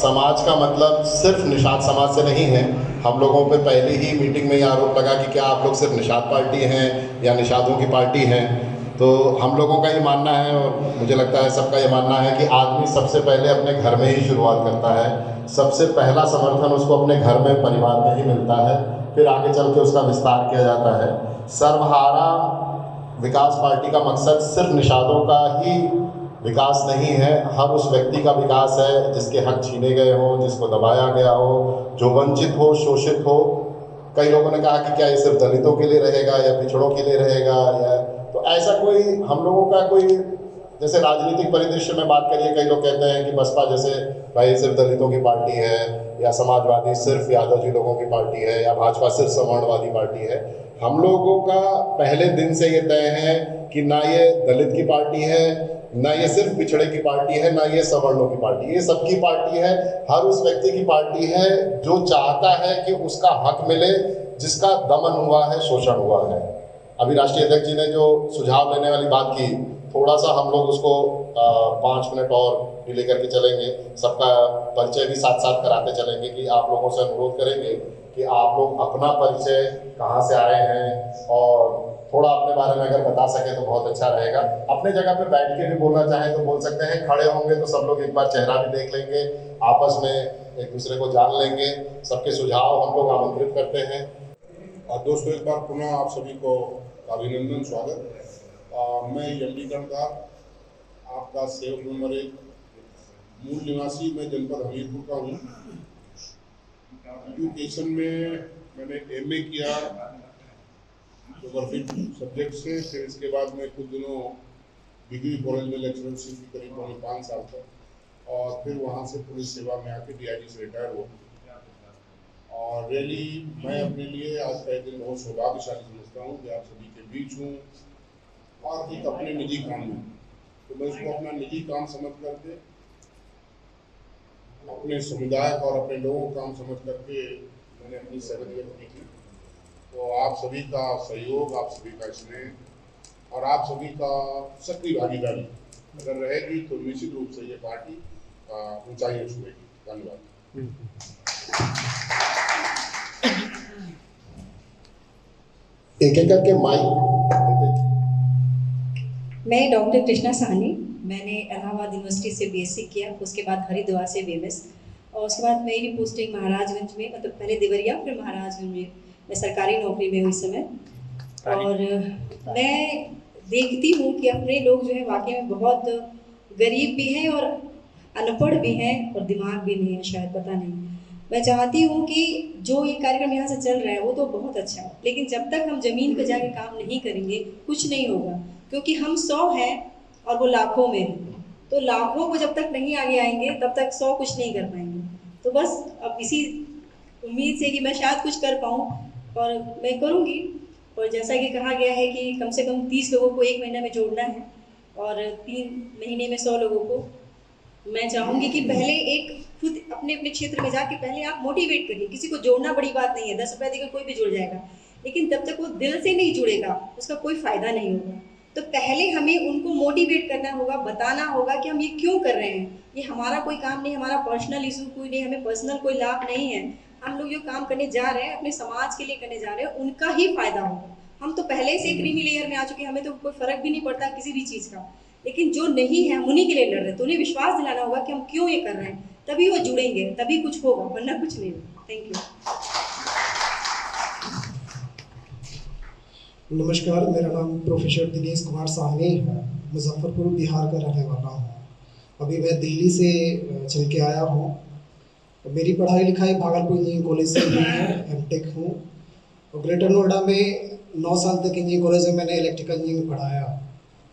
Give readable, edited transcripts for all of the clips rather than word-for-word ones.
समाज का मतलब सिर्फ निषाद समाज से नहीं है। हम लोगों पे पहले ही मीटिंग में ये आरोप लगा कि क्या आप लोग सिर्फ निषाद पार्टी हैं या निषादों की पार्टी हैं। तो हम लोगों का ये मानना है और मुझे लगता है सबका ये मानना है कि आदमी सबसे पहले अपने घर में ही शुरुआत करता है। सबसे पहला समर्थन उसको अपने घर में, परिवार में ही मिलता है, फिर आगे चल के उसका विस्तार किया जाता है। सर्वहारा विकास पार्टी का मकसद सिर्फ निषादों का ही विकास नहीं है, हर उस व्यक्ति का विकास है जिसके हक छीने गए हों, जिसको दबाया गया हो, जो वंचित हो, शोषित हो। कई लोगों ने कहा कि क्या ये सिर्फ दलितों के लिए रहेगा या पिछड़ों के लिए रहेगा, या तो ऐसा कोई हम लोगों का कोई, जैसे राजनीतिक परिदृश्य में बात करिए, कई लोग कहते हैं कि बसपा जैसे भाई सिर्फ दलितों की पार्टी है, या समाजवादी सिर्फ यादव जी लोगों की पार्टी है, या भाजपा सिर्फ सवर्णवादी पार्टी है। हम लोगों का पहले दिन से ये तय है कि ना ये दलित की पार्टी है, ना ये सिर्फ पिछड़े की पार्टी है, ना ये सवर्णों की पार्टी है, ये सबकी पार्टी है। हर उस व्यक्ति की पार्टी है जो चाहता है कि उसका हक मिले, जिसका दमन हुआ है, शोषण हुआ है। अभी राष्ट्रीय अध्यक्ष जी ने जो सुझाव लेने वाली बात की, थोड़ा सा हम लोग उसको 5 मिनट और डिले करके चलेंगे। सबका परिचय भी साथ साथ कराते चलेंगे कि आप लोगों से अनुरोध करेंगे कि आप लोग अपना परिचय, कहाँ से आए हैं, और थोड़ा अपने बारे में अगर बता सके तो बहुत अच्छा रहेगा। अपने जगह पे बैठ के भी बोलना चाहें तो बोल सकते हैं, खड़े होंगे तो सब लोग एक बार चेहरा भी देख लेंगे, आपस में एक दूसरे को जान लेंगे। सबके सुझाव हम लोग आमंत्रित करते हैं। और दोस्तों, एक बार पुनः आप सभी को अभिनंदन, स्वागत। मैं चंडीगढ़ का आपका सेवक नंबर 1, मूल निवासी मैं जनपद हमीरपुर का हूँ। एजुकेशन में मैंने MA किया जोग्राफी सब्जेक्ट से, फिर इसके बाद में कुछ दिनों डिग्री कॉलेज में लेक्चरशिप की करीब 5 साल तक, और फिर वहाँ से पुलिस सेवा में आके DIG से रिटायर हुआ। और रियली मैं अपने लिए आज का दिन बहुत सौभाग्यशाली समझता हूँ कि आप सभी के बीच हूँ, और एक अपने निजी काम में, तो मैं इसको अपना निजी काम समझ करके, अपने समुदाय और अपने लोगों को काम समझ करके मैंने अपनी सेवा व्यक्त की। तो आप सभी का सहयोग, आप सभी का स्नेह और आप सभी का सक्रिय भागीदारी अगर रहेगी तो निश्चित रूप से ये पार्टी ऊंचाइयां छुएगी। धन्यवाद। एक एक करके माइक। मैं डॉक्टर कृष्णा साहनी, मैंने इलाहाबाद यूनिवर्सिटी से BSc किया, उसके बाद हरिद्वार से BMS, और उसके बाद मेरी पोस्टिंग महाराजगंज में, मतलब पहले देवरिया फिर महाराजगंज में मैं सरकारी नौकरी में हुई समय। और मैं देखती हूँ कि अपने लोग जो है वाकई में बहुत गरीब भी हैं और अनपढ़ भी हैं और दिमाग भी नहीं है, शायद पता नहीं। मैं चाहती हूँ कि जो ये कार्यक्रम यहाँ से चल रहा है वो तो बहुत अच्छा है, लेकिन जब तक हम ज़मीन पर जाके काम नहीं करेंगे कुछ नहीं होगा, क्योंकि हम 100 हैं और वो लाखों में हैं। तो लाखों को जब तक नहीं आगे आएंगे तब तक 100 कुछ नहीं कर पाएंगे। तो बस अब इसी उम्मीद से कि मैं शायद कुछ कर पाऊँ, और मैं करूँगी। और जैसा कि कहा गया है कि कम से कम 30 लोगों को 1 महीने में जोड़ना है, और 3 महीने में 100 लोगों को। मैं चाहूँगी कि पहले एक खुद अपने अपने क्षेत्र में जाके पहले आप मोटिवेट करिए। किसी को जोड़ना बड़ी बात नहीं है, 10 रुपये देकर कोई भी जुड़ जाएगा, लेकिन तब तक वो दिल से नहीं जुड़ेगा उसका कोई फ़ायदा नहीं होगा। तो पहले हमें उनको मोटिवेट करना होगा, बताना होगा कि हम ये क्यों कर रहे हैं। ये हमारा कोई काम नहीं, हमारा पर्सनल इशू कोई नहीं, हमें पर्सनल कोई लाभ नहीं है। हम लोग जो काम करने जा रहे हैं अपने समाज के लिए करने जा रहे हैं, उनका ही फायदा होगा। हम तो पहले से क्रीमी लेयर में आ चुके हैं, हमें तो कोई फ़र्क भी नहीं पड़ता किसी भी चीज़ का। लेकिन जो नहीं है हम उन्हीं के लिए लड़ रहे हैं, तो उन्हें विश्वास दिलाना होगा कि हम क्यों ये कर रहे हैं, तभी वो जुड़ेंगे, तभी कुछ होगा, वरना कुछ नहीं होगा। Thank you. नमस्कार, मेरा नाम प्रोफेसर दिनेश कुमार साहनी है, मुजफ्फरपुर बिहार का रहने वाला हूँ। अभी मैं दिल्ली से चल के आया हूँ। मेरी पढ़ाई लिखाई भागलपुर इंजीनियरिंग कॉलेज से हुई है, MTech हूँ। और ग्रेटर नोएडा में 9 साल तक इंजीनियरिंग कॉलेज में मैंने इलेक्ट्रिकल इंजीनियरिंग पढ़ाया।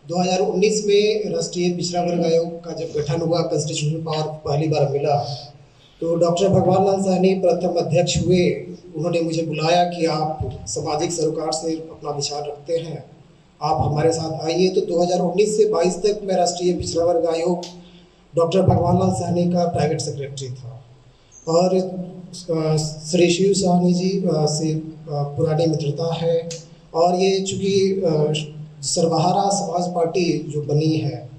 2019 में राष्ट्रीय पिछड़ा वर्ग आयोग का जब गठन हुआ, कॉन्स्टिट्यूशनल पावर पहली बार मिला, तो डॉक्टर भगवान लाल साहनी प्रथम अध्यक्ष हुए। उन्होंने मुझे बुलाया कि आप सामाजिक सरोकार से अपना विचार रखते हैं, आप हमारे साथ आइए। तो 2019 से 22 तक मैं राष्ट्रीय पिछड़ा वर्ग आयोग डॉक्टर भगवान लाल साहनी का प्राइवेट सेक्रेटरी था। और श्री शिव साहनी जी से पुरानी मित्रता है। और ये चूँकि सर्वहारा समाज पार्टी जो बनी है,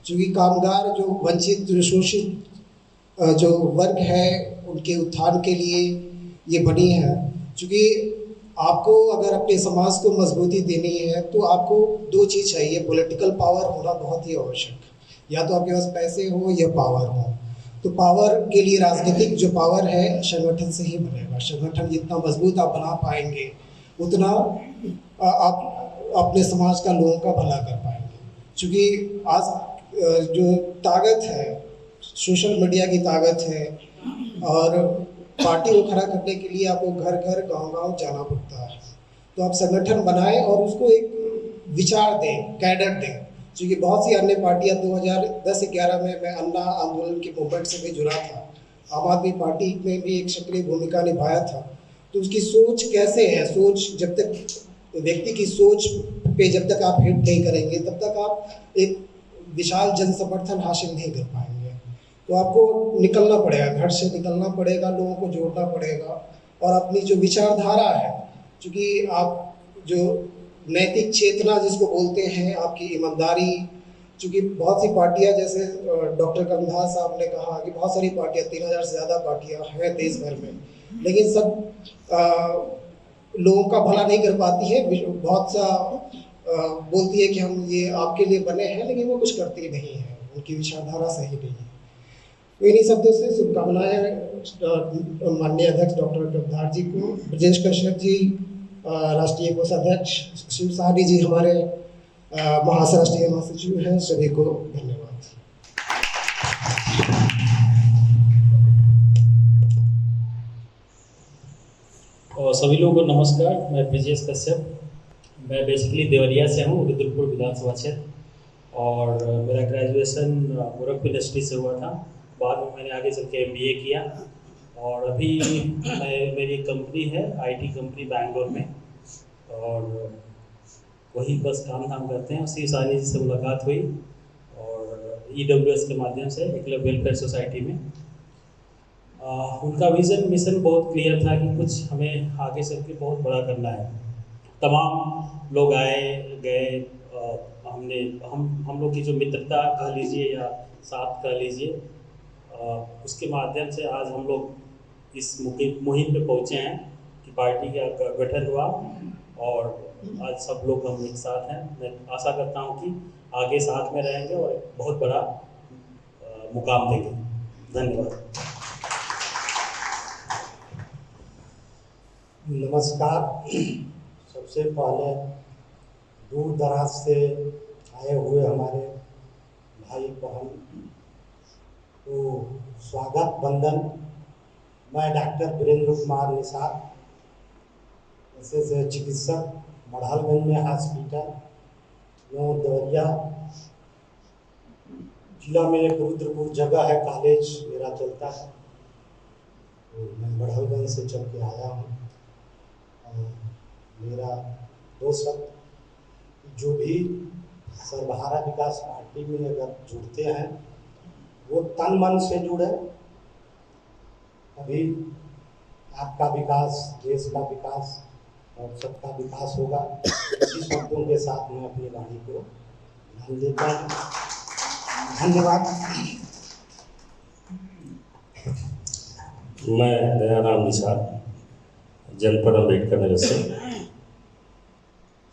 चूँकि कामगार जो वंचित, जो शोषित जो वर्ग है उनके उत्थान के लिए ये बनी है। क्योंकि आपको अगर अपने समाज को मजबूती देनी है तो आपको दो चीज़ चाहिए, पॉलिटिकल पावर होना बहुत ही आवश्यक, या तो आपके पास पैसे हो या पावर हो। तो पावर के लिए राजनीतिक जो पावर है संगठन से ही बनेगा। संगठन जितना मजबूत आप बना पाएंगे उतना आप अपने समाज का, लोगों का भला कर पाएंगे। क्योंकि आज जो ताकत है, सोशल मीडिया की ताकत है, और पार्टी को खड़ा करने के लिए आपको घर घर गांव गांव जाना पड़ता है। तो आप संगठन बनाएं और उसको एक विचार दें, कैडर दें। क्योंकि बहुत सी अन्य पार्टियां 2010-11 में मैं अन्ना आंदोलन के मूवमेंट से भी जुड़ा था, आम आदमी पार्टी में भी एक सक्रिय भूमिका निभाया था। तो उसकी सोच कैसे है, सोच जब तक व्यक्ति की सोच पे जब तक आप हिट नहीं करेंगे तब तक आप एक विशाल जन समर्थन हासिल नहीं कर पाएंगे। तो आपको निकलना पड़ेगा, घर से निकलना पड़ेगा, लोगों को जोड़ना पड़ेगा, और अपनी जो विचारधारा है, क्योंकि आप जो नैतिक चेतना जिसको बोलते हैं, आपकी ईमानदारी, क्योंकि बहुत सी पार्टियां, जैसे डॉक्टर कंधार साहब ने कहा कि बहुत सारी पार्टियां, 3000 से ज़्यादा पार्टियां हैं देश भर में, लेकिन सब लोगों का भला नहीं कर पाती है। बहुत सा बोलती है कि हम ये आपके लिए बने हैं, लेकिन वो कुछ करती नहीं है, उनकी विचारधारा सही नहीं है। तो इन्हीं शब्दों से शुभकामनाएं माननीय अध्यक्ष डॉक्टर कंधार जी को, ब्रजेश कश्यप जी राष्ट्रीय कोषाध्यक्ष, शिव साहनी जी हमारे राष्ट्रीय महासचिव हैं, सभी को धन्यवाद। और सभी लोगों को नमस्कार। मैं ब्रजेश कश्यप, मैं बेसिकली देवरिया से हूँ, रुद्रपुर विधानसभा क्षेत्र, और मेरा ग्रेजुएशन गोरखपुर यूनिवर्सिटी से हुआ था। बाद में मैंने आगे चल के MBA किया, और अभी मेरी कंपनी है IT कंपनी बैंगलोर में, और वही बस काम धाम करते हैं। शिव साहनी जी से मुलाकात हुई और EWS के माध्यम से एकलव्य वेलफेयर सोसाइटी में। उनका विज़न मिशन बहुत क्लियर था कि कुछ हमें आगे चल के बहुत बड़ा करना है। तमाम लोग आए गए, हम लोग की जो मित्रता कह लीजिए या साथ कह लीजिए, उसके माध्यम से आज हम लोग इस मुहिम पे पहुँचे हैं कि पार्टी का गठन हुआ, और आज सब लोग हम एक साथ हैं। मैं आशा करता हूँ कि आगे साथ में रहेंगे और एक बहुत बड़ा मुकाम देंगे। धन्यवाद। नमस्कार। सबसे पहले दूर दराज से आए हुए हमारे भाई बहन को स्वागत वंदन। मैं डॉक्टर वीरेंद्र कुमार निषाद, ऐसे चिकित्सक, मढ़लगंज में हॉस्पिटल, देवरिया जिला में एक रुद्रपुर जगह है, कॉलेज मेरा चलता है। तो मैं मढ़लगंज से चल के आया हूँ। मेरा दो शब्द, जो भी सर्वहारा विकास पार्टी में अगर जुड़ते हैं वो तन मन से जुड़े। अभी आपका विकास, देश का विकास और सबका विकास होगा। इसी शब्दों के साथ मैं अपनी वाणी को ध्यान देता हूँ। धन्यवाद। मैं दयाराम निषाद, जनपद अम्बेडकर नगर से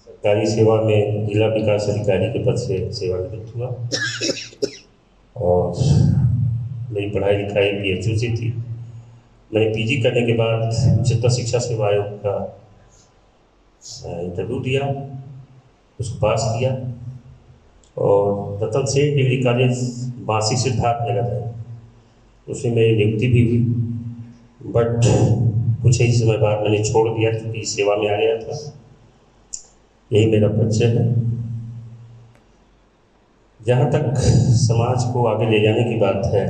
सरकारी सेवा में जिला विकास अधिकारी के पद से सेवानिवृत्त हुआ, और मेरी पढ़ाई लिखाई PHU से थी। मैंने PG करने के बाद उच्चतर शिक्षा सेवा आयोग का इंटरव्यू दिया, उसको पास किया, और रतन सेठ डिग्री कॉलेज बांसी सिद्धार्थ नगर है, उसमें मेरी नियुक्ति भी हुई। बट कुछ ही समय बाद मैंने छोड़ दिया क्योंकि सेवा में आ गया था। यही मेरा परिचय है। जहाँ तक समाज को आगे ले जाने की बात है,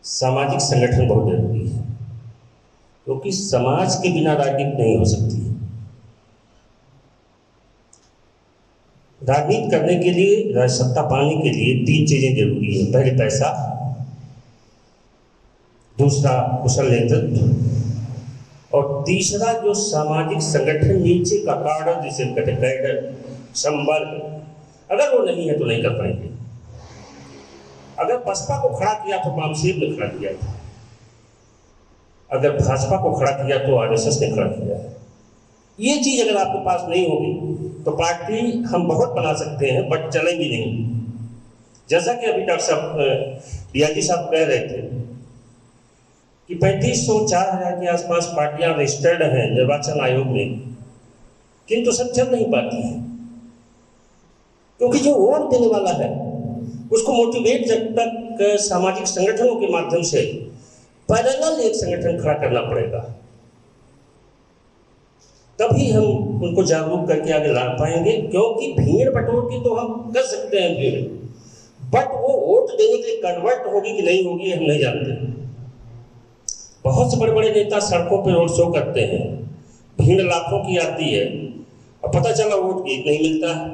सामाजिक संगठन बहुत जरूरी है, क्योंकि समाज के बिना राजनीति नहीं हो सकती। राजनीति करने के लिए, सत्ता पाने के लिए 3 चीजें जरूरी है। पहले पैसा, दूसरा कुशल नेतृत्व, और तीसरा जो सामाजिक संगठन, नीचे का कार्डर जिसे कहते हैं, कैडर, संवर्ग, अगर वो नहीं है तो नहीं कर पाएंगे। अगर बसपा को खड़ा किया तो बामसेब ने खड़ा किया था, अगर भाजपा को खड़ा किया तो आरएसएस ने खड़ा किया है। ये चीज अगर आपके पास नहीं होगी तो पार्टी हम बहुत बना सकते हैं बट चलेंगी नहीं। जैसा कि अभी डॉक्टर साहब डीआईजी साहब कह रहे थे कि 3500 4000 के आसपास पार्टियां रजिस्टर्ड हैं निर्वाचन आयोग में, किंतु सब चल नहीं पाती है क्योंकि जो वोट देने वाला है उसको मोटिवेट जब तक सामाजिक संगठनों के माध्यम से पैरेलल एक संगठन खड़ा करना पड़ेगा, तभी हम उनको जागरूक करके आगे ला पाएंगे। क्योंकि भीड़ बटोर की तो हम कर सकते हैं भीड़, बट वो वोट देने के लिए कन्वर्ट होगी कि नहीं होगी हम नहीं जानते। बहुत से बड़े बड़े नेता सड़कों पर रोड शो करते हैं, भीड़ लाखों की आती है और पता चला वोट एक नहीं मिलता है।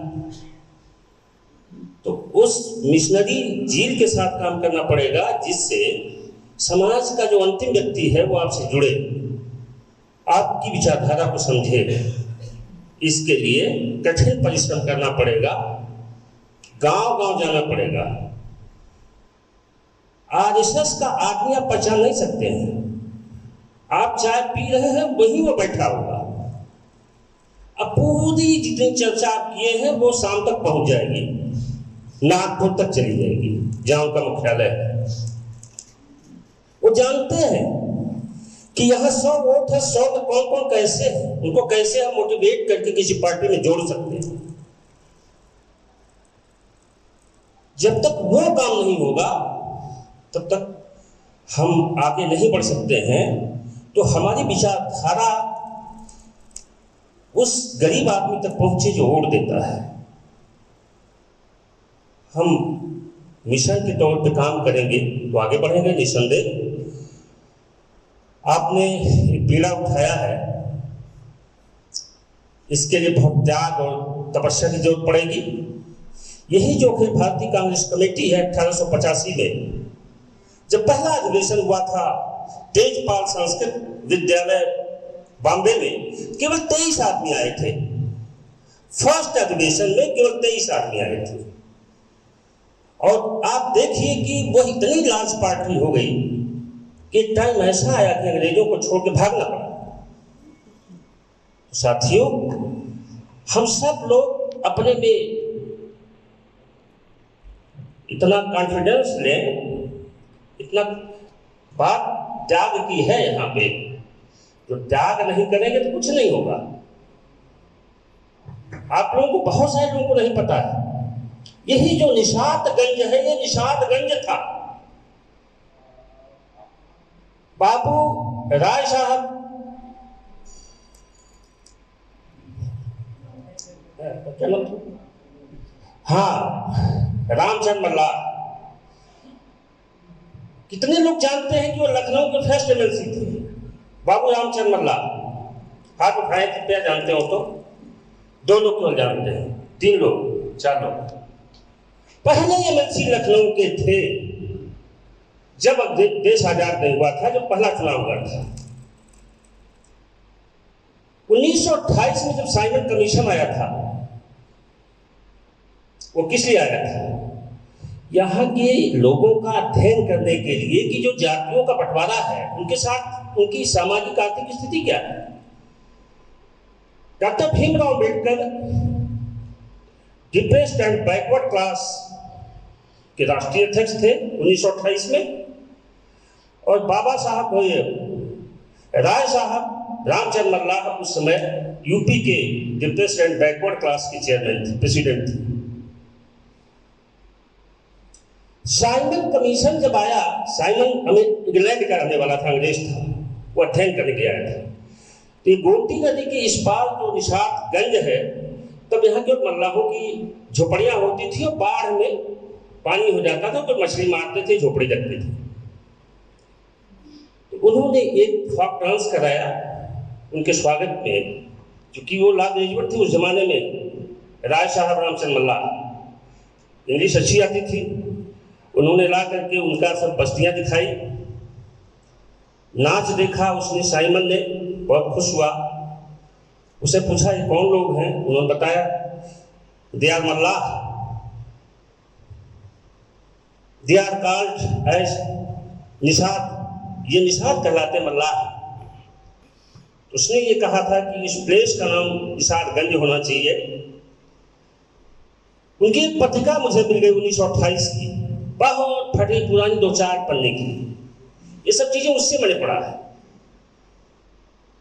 तो उस मिशनरी जील के साथ काम करना पड़ेगा जिससे समाज का जो अंतिम व्यक्ति है वो आपसे जुड़े, आपकी विचारधारा को समझे। इसके लिए कठिन परिश्रम करना पड़ेगा, गांव गांव जाना पड़ेगा। आरएसएस का आदमी आप पहचान नहीं सकते हैं, आप चाय पी रहे हैं वहीं वो बैठा होगा। अब पूरी जितनी चर्चा आप किए हैं वो शाम तक पहुंच जाएगी, नागपुर तक चली जाएगी जहां उनका मुख्यालय है। वो जानते हैं कि यहाँ 100 वोट है, 100 में कौन कौन कैसे है, उनको कैसे हम मोटिवेट करके किसी पार्टी में जोड़ सकते हैं। जब तक वो काम नहीं होगा तब तक हम आगे नहीं बढ़ सकते हैं। तो हमारी विचारधारा उस गरीब आदमी तक पहुंचे जो वोट देता है। हम मिशन के तौर पे काम करेंगे तो आगे बढ़ेंगे निसंदेह। आपने एक पीड़ा उठाया है, इसके लिए बहुत त्याग और तपस्या की जरूरत पड़ेगी। यही जो अखिल भारतीय कांग्रेस कमेटी है 1885 में जब पहला अधिवेशन हुआ था तेजपाल संस्कृत विद्यालय बॉम्बे में, केवल 23 आदमी आए थे। फर्स्ट अधिवेशन में केवल 23 आदमी आए थे और आप देखिए कि वो इतनी लार्ज पार्टी हो गई कि टाइम ऐसा आया कि अंग्रेजों को छोड़ के भागना पड़ा। तो साथियों, हम सब लोग अपने में इतना कॉन्फिडेंस लें, इतना बात त्याग की है यहाँ पे, जो त्याग नहीं करेंगे तो कुछ नहीं होगा। आप लोगों को, बहुत सारे लोगों को नहीं पता है, यही जो निषादगंज है ये निषादगंज था। बाबू राय साहब रामचंद्र मल्लाह, कितने लोग जानते हैं कि वो लखनऊ के फर्स्ट एमएलसी थे बाबू रामचंद्र मल्लाह? हाथ उठाए कृपया जानते हो तो। 2 लोग केवल जानते हैं, 3 लोग, 4 लोग। पहले एमएलसी लखनऊ के थे जब देश आजाद नहीं हुआ था, जब पहला चुनाव हुआ था 1928 में, जब साइमन कमीशन आया था। वो किस लिए आया था? यहाँ के लोगों का अध्ययन करने के लिए कि जो जातियों का बंटवारा है उनके साथ उनकी सामाजिक आर्थिक स्थिति क्या है। Doctor Bhimrao Ambedkar depressed and backward class के राष्ट्रीय अध्यक्ष थे 1928 में, और बाबा साहब राय साहब रामचंद्र मल्लाह उस समय यूपी के डिप्रेस्ड एंड बैकवर्ड क्लास के चेयरमैन थे, प्रेसिडेंट थे। साइमन कमीशन जब आया, साइमन इंग्लैंड का रहने वाला था, अंग्रेज था, वो अध्ययन करने के आया था। तो गोमती नदी के इस पार जो निषादगंज है, तब यहाँ के मल्लाहों की झोपड़ियां होती थी और बाढ़ में पानी हो जाता था तो मछली मारते थे, झोपड़ी रखते थे। तो उन्होंने एक फॉक डांस कराया उनके स्वागत में, क्योंकि वो ला ग्रेजुएट थे उस जमाने में। राय साहब रामचंद्र मल्लाह, इंग्लिश अच्छी आती थी, उन्होंने ला करके उनका सब बस्तियां दिखाई, नाच देखा उसने, साइमन ने बहुत खुश हुआ। उसे पूछा ये कौन लोग हैं? उन्होंने बताया they are Mallah. They are called as Nishad, ये निषाद कहलाते मल्लाह। उसने ये कहा था कि इस प्लेस का नाम निषादगंज होना चाहिए। उनकी एक पत्रिका मुझे मिल गई 1928 की, बहुत फटी पुरानी 2-4 पन्ने की। ये सब चीजें उससे मैंने पढ़ा है।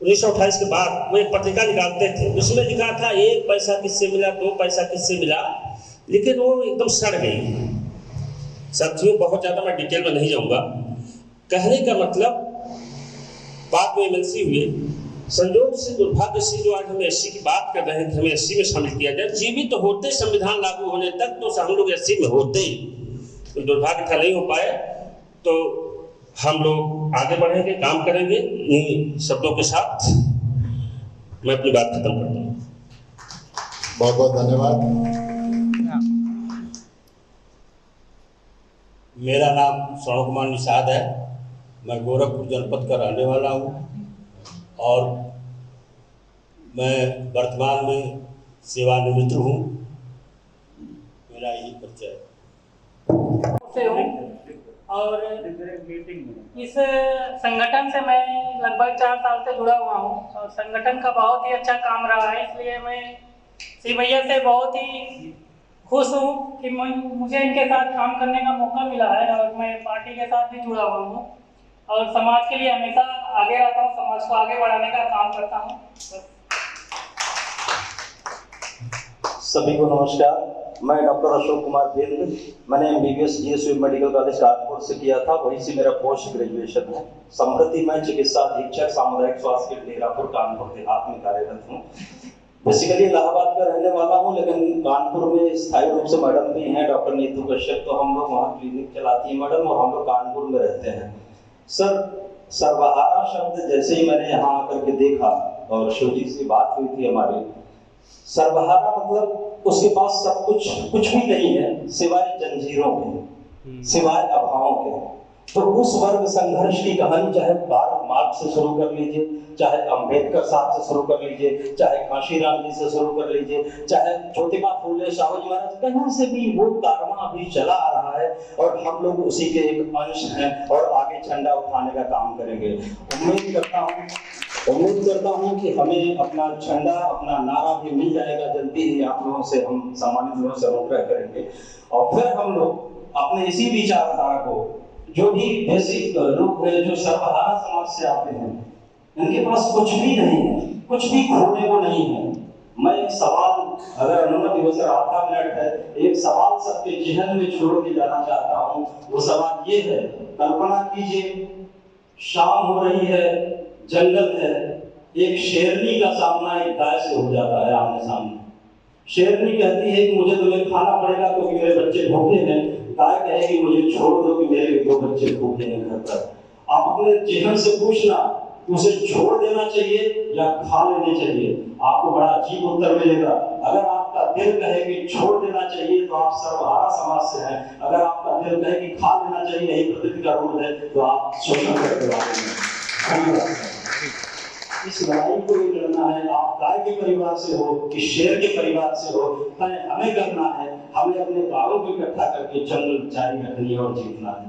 1928 के बाद वो एक पत्रिका निकालते थे, उसमें लिखा था 1 पैसा किससे मिला, 2 पैसा किससे मिला, लेकिन वो एकदम सड़ गई। साथियों, बहुत ज्यादा मैं डिटेल में नहीं जाऊंगा। कहने का मतलब, बाद में एमएलसी हुए, संयोग से दुर्भाग्य से जो आज हम एससी की बात कर रहे हैं कि हमें एससी में शामिल किया जाए, जीवित तो होते संविधान लागू होने तक तो हम लोग एससी में होते, तो दुर्भाग्य था नहीं हो पाए। तो हम लोग आगे बढ़ेंगे, काम करेंगे। इन्हीं शब्दों के साथ मैं अपनी बात खत्म करता हूँ। बहुत बहुत धन्यवाद। मेरा नाम श्रवण कुमार निषाद है। मैं गोरखपुर जनपद का रहने वाला हूँ और मैं वर्तमान में सेवानिवृत्त हूँ। मेरा यही परिचय से हूँ और इस संगठन से मैं लगभग 4 साल से जुड़ा हुआ हूँ और संगठन का बहुत ही अच्छा काम रहा है, इसलिए मैं श्री भैया से बहुत ही खुश हूँ कि मुझे इनके साथ काम करने का मौका मिला है और मैं पार्टी के साथ भी जुड़ा हुआ हूँ और समाज के लिए हमेशा आगे रहता हूँ, समाज को आगे बढ़ाने का काम करता हूँ। सभी को नमस्कार। मैं डॉक्टर अशोक कुमार बेंद्र, मैंने MBBS GSU medical college Kanpur से किया था, वहीं से मेरा पोस्ट ग्रेजुएशन है। संप्रति मैं चिकित्सा अधीक्षक सामुदायिक स्वास्थ्य केंद्र हीरापुर कानपुर देहात में कार्यरत हूँ। बेसिकली इलाहाबाद का रहने वाला हूँ, लेकिन कानपुर में स्थायी रूप से मैडम भी हैं, डॉक्टर नीतू कश्यप, तो हम लोग वहाँ क्लिनिक चलाती है मैडम, और हम लोग कानपुर में रहते हैं। सर, सर्वहारा शब्द जैसे ही मैंने यहाँ आकर के देखा और शिवजी से बात हुई थी हमारी, सर्वहारा मतलब उसके पास सब कुछ भी नहीं है सिवाय जंजीरों के, सिवाय अभावों के। तो उस वर्ग संघर्ष की कहानी चाहे कार्ल मार्क्स से शुरू कर लीजिए, चाहे अंबेडकर साहब से शुरू कर लीजिए, चाहे काशीराम जी से शुरू कर लीजिए, चाहे ज्योतिबा फूले, शाहूजी महाराज, कहीं से भी वो कारवां अभी चला आ रहा है और हम लोग उसी के एक अंश हैं और आगे झंडा उठाने का काम करेंगे। उम्मीद करता हूँ कि हमें अपना झंडा, अपना नारा भी मिल जाएगा जल्दी ही। आप लोगों से, हम सम्मानित लोगों से अनुग्रह करेंगे और फिर हम लोग अपने इसी विचारधारा को, जो भी बेसिक लोग हैं जो सर्वहारा समाज से आते हैं, इनके पास कुछ भी नहीं है, कुछ भी खोने को नहीं है। मैं एक सवाल, अगर अनुमति हो सर, आधा मिनट है, एक सवाल सबके जहन में छोड़ के जाना चाहता हूँ। वो सवाल ये है, कल्पना कीजिए शाम हो रही है, जंगल है, एक शेरनी का सामना एक गाय से हो जाता है आमने सामने। शेरनी कहती है कि मुझे तुम्हें खाना पड़ेगा क्योंकि मेरे बच्चे भूखे हैं। गाय कहेगी मुझे छोड़ दो कि मेरे 2 बच्चे भूखे हैं घर पर। आप अपने जहन से पूछना, उसे छोड़ देना चाहिए या खा लेने चाहिए? आपको बड़ा अजीब उत्तर मिलेगा। अगर आपका दिल कहे कि छोड़ देना चाहिए तो आप सर्वहारा समाज से हैं। अगर आपका दिल कहे कि खा लेना चाहिए, यही प्रकृति का रूल है, तो आप शोषण करने वाले हैं। इस लड़ाई को भी लड़ना है। आप गाय के परिवार से हो कि शेर के परिवार से हो, हमें करना है। हमें अपने बालों को इकट्ठा करके जंगल जारी रखनी है और जीतना है।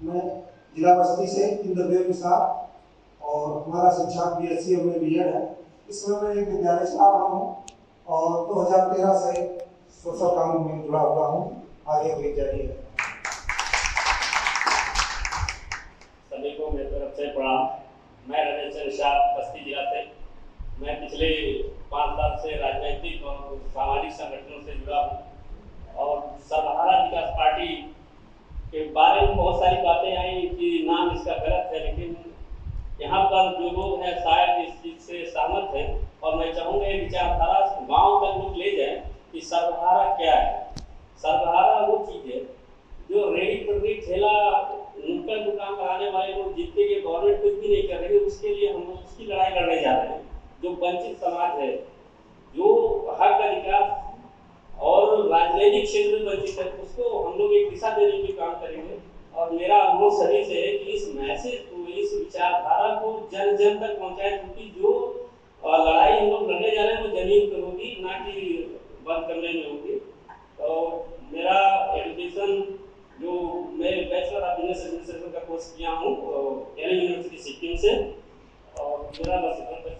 मैं जिला बस्ती से इंद्रदेव निषाद और हमारा शिक्षा BSc में B.Ed है। इस समय मैं एक विद्यालय चला रहा हूँ और 2013 से सोशल काम में जुड़ा हुआ हूँ। आगे भी जारी है। सभी को मेरी तरफ से प्रणाम। मैं रमेश निषाद, बस्ती जिला से। मैं पिछले 5 साल से राजनीतिक और सामाजिक संगठनों से जुड़ा हूँ और सर्वहारा विकास पार्टी के बारे में बहुत सारी बातें आई कि नाम इसका गलत है, लेकिन यहाँ पर जो लोग हैं शायद इस चीज़ से सहमत हैं और मैं चाहूँगा ये विचारधारा गाँव तक लोग ले जाएं कि सर्वहारा क्या है। सर्वहारा वो चीज़ है जो रेडी पटरी ठेला नुक्कड़ दुकान लगाने वाले लोग जितने के गवर्नमेंट कुछ भी नहीं कर रही है, उसके लिए हम लोग उसकी लड़ाई लड़ने जा रहे हैं। जो वंचित समाज है, जो हक अधिकार और राजनीतिक क्षेत्र में वंचित है, उसको हम लोग एक दिशा देने के काम करेंगे। और मेरा अनुरोध सभी से है कि इस मैसेज को, इस विचारधारा को जन जन तक पहुँचाएं, क्योंकि जो लड़ाई हम लोग लड़ने जा रहे हैं वो जमीन पर होगी, ना कि बंद करने में होगी। तो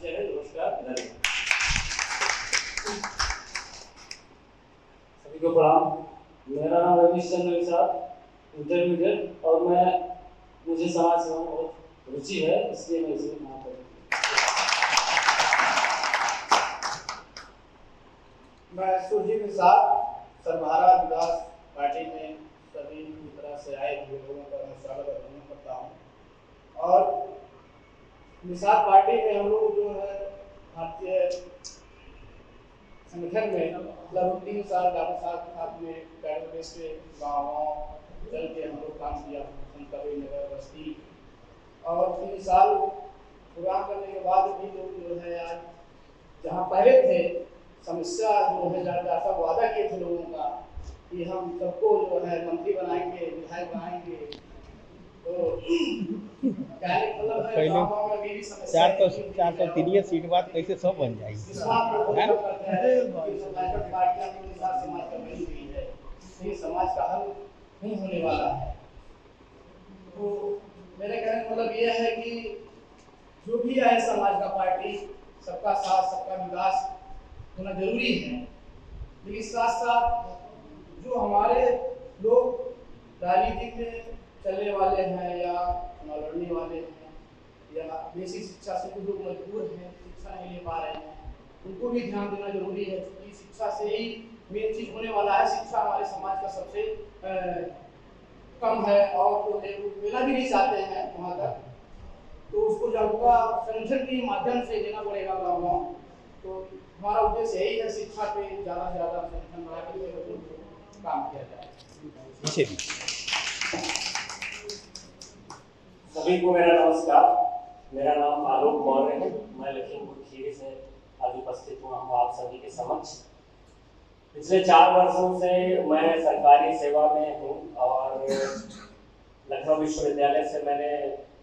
परिचय है। नमस्कार, धन्यवाद। सभी को प्रणाम। मेरा नाम रवीश चंद्र निषाद, इंटरमीडिएट, और मुझे समाज सेवा में बहुत रुचि है, इसलिए मैं इसे यहाँ पर। मैं सुरजीत निषाद, सर्वहारा विकास पार्टी में सभी की तरह से आए हुए लोगों का मैं स्वागत और अभिनंदन करता हूँ। और निषाद पार्टी में हम लोग जो है भारतीय संगठन में लगभग 3 साल डॉक्टर साहब के साथ में कार्यक्रम के गाँव चल के हम लोग काम किया, संत कबीर नगर, बस्ती, और 3 साल प्रोग्राम करने के बाद भी लोग जो है आज जहाँ पहले थे समस्या जो है ज़्यादा सब वादा किए थे लोगों का कि हम सबको जो है मंत्री बनाएंगे, विधायक बनाएंगे, तो मतलब है गाँव में अभी भी समस्या 403 सीट बाद कैसे सब बन जाएगी। समाज का हल नहीं होने वाला है। तो मेरे कहने का मतलब यह है कि जो भी आए समाज का पार्टी, सबका साथ सबका विकास होना जरूरी है, लेकिन साथ साथ जो हमारे लोग राजनीति में चलने वाले हैं या लड़ने वाले हैं या बेसिक शिक्षा से कुछ लोग मजबूर हैं, शिक्षा नहीं ले पा रहे हैं, उनको भी ध्यान देना जरूरी है, क्योंकि शिक्षा से ही मेन चीज होने वाला है। शिक्षा हमारे समाज का सबसे कम है और तो लेना भी नहीं चाहते हैं वहाँ तक, तो उसको जागरूकता संगठन के माध्यम से देना पड़ेगा गाँव। तो हमारा उद्देश्य यही है, शिक्षा पे ज़्यादा से ज़्यादा संगठन बना के काम किया जाए। सभी को मेरा नमस्कार। मेरा नाम आलोक मौर्य है। मैं लखीमपुर खीरी से आज उपस्थित हुआ हूँ आप सभी के समक्ष। पिछले 4 वर्षों से मैं सरकारी सेवा में हूँ और लखनऊ विश्वविद्यालय से मैंने